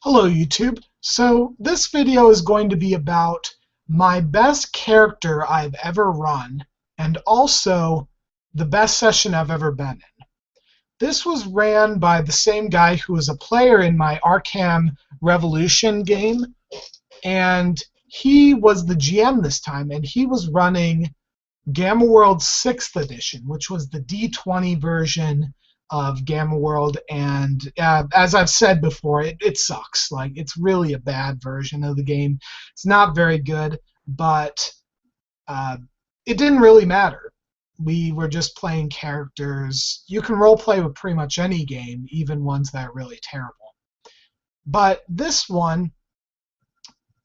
Hello YouTube. So this video is going to be about my best character I've ever run and also the best session I've ever been in. This was ran by the same guy who was a player in my Arkham Revolution game, and he was the GM this time, and he was running Gamma World 6th edition, which was the D20 version of Gamma World, and as I've said before, it sucks. Like, it's really a bad version of the game. It's not very good, but it didn't really matter. We were just playing characters. You can roleplay with pretty much any game, even ones that are really terrible. But this one,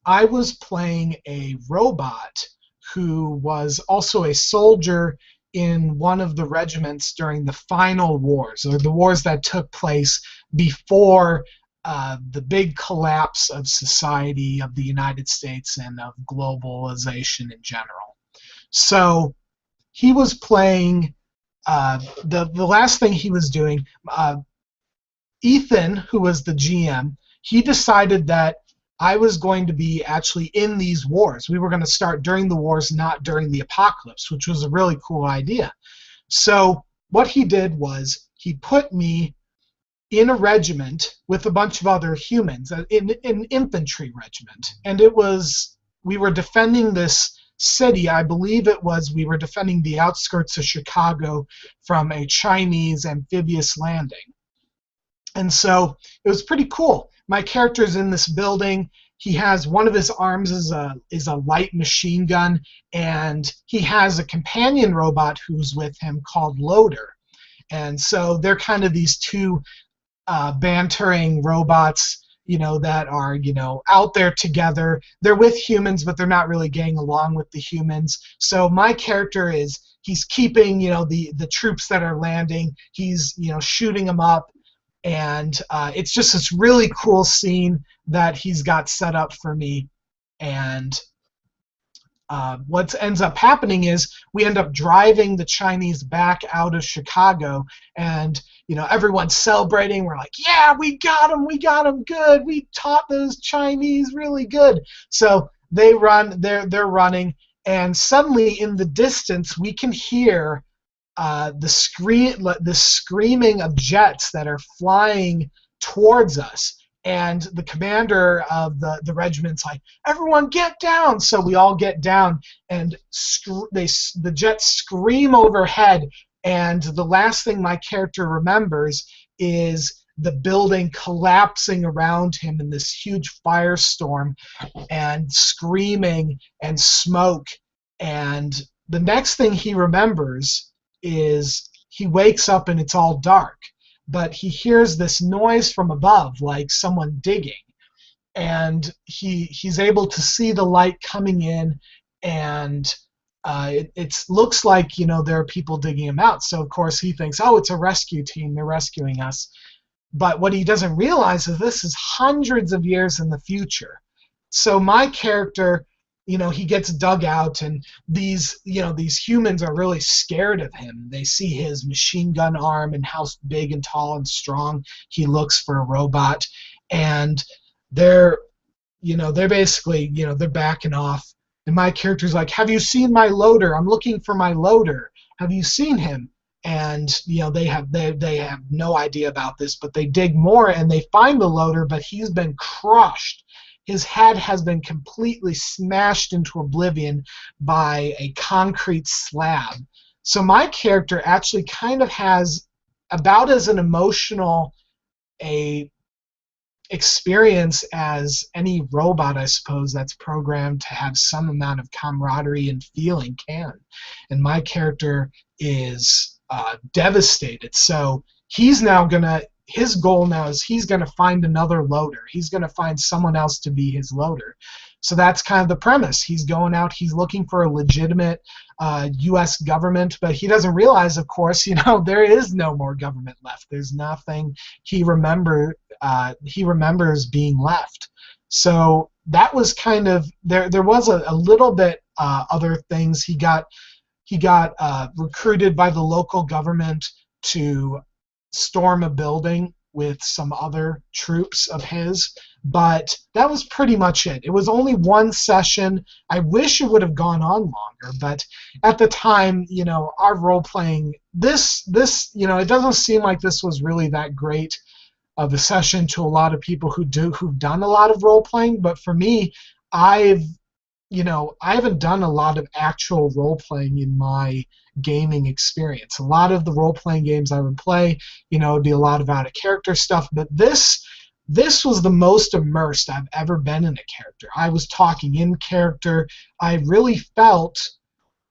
I was playing a robot who was also a soldier in one of the regiments during the final wars, or the wars that took place before the big collapse of society, of the United States, and of globalization in general. So he was playing, the last thing he was doing, Ethan, who was the GM, he decided that I was going to be actually in these wars. We were going to start during the wars, not during the apocalypse, which was a really cool idea. So what he did was he put me in a regiment with a bunch of other humans, in an infantry regiment. And we were defending this city. I believe we were defending the outskirts of Chicago from a Chinese amphibious landing. And so it was pretty cool. My character's in this building. He has one of his arms is a light machine gun, and he has a companion robot who's with him called Loader. And so they're kind of these two bantering robots, that are, out there together. They're with humans, but they're not really getting along with the humans. So my character he's keeping, the troops that are landing. He's, shooting them up. And it's just this really cool scene that he's got set up for me. And what ends up happening is we end up driving the Chinese back out of Chicago, and everyone's celebrating. We're like, yeah, we got them good. We taught those Chinese really good. So they're running, and suddenly in the distance we can hear the screaming of jets that are flying towards us, and the commander of the regiment's like, everyone get down. So we all get down, and the jets scream overhead, and the last thing my character remembers is the building collapsing around him in this huge firestorm and screaming and smoke. And the next thing he remembers is he wakes up and it's all dark, but he hears this noise from above, like someone digging, and he's able to see the light coming in, and it looks like there are people digging him out. So of course he thinks, oh, it's a rescue team, they're rescuing us. But what he doesn't realize is this is hundreds of years in the future. So my character, he gets dug out, and these humans are really scared of him. They see his machine gun arm and how big and tall and strong he looks for a robot, and they're basically, they're backing off. And my character's like, have you seen my Loader? I'm looking for my Loader. Have you seen him? And they have no idea about this, but they dig more and they find the Loader, but he's been crushed. His head has been completely smashed into oblivion by a concrete slab. So my character actually kind of has about as an emotional experience as any robot, I suppose, that's programmed to have some amount of camaraderie and feeling can. And my character is devastated. So he's now his goal now is he's going to find another Loader. He's going to find someone else to be his Loader. So that's kind of the premise. He's going out, he's looking for a legitimate U.S. government, but he doesn't realize, of course, there is no more government left. There's nothing he remembers being left. So that was kind of, there was a little bit other things. He got recruited by the local government to storm a building with some other troops of his, but that was pretty much it. It was only one session. I wish it would have gone on longer, but at the time, our role-playing, it doesn't seem like this was really that great of a session to a lot of people who've done a lot of role-playing, but for me, I haven't done a lot of actual role-playing in my gaming experience. A lot of the role-playing games I would play, would be a lot of out-of-character stuff, but this was the most immersed I've ever been in a character. I was talking in character. I really felt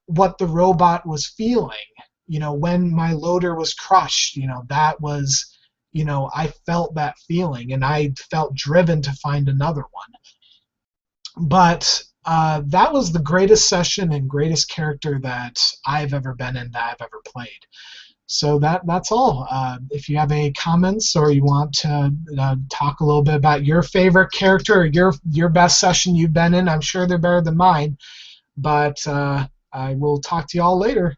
what the robot was feeling. When my loader was crushed, that was, I felt that feeling, and I felt driven to find another one. But that was the greatest session and greatest character that I've ever been in, that I've ever played. So that's all. If you have any comments or you want to talk a little bit about your favorite character or your best session you've been in, I'm sure they're better than mine. But I will talk to you all later.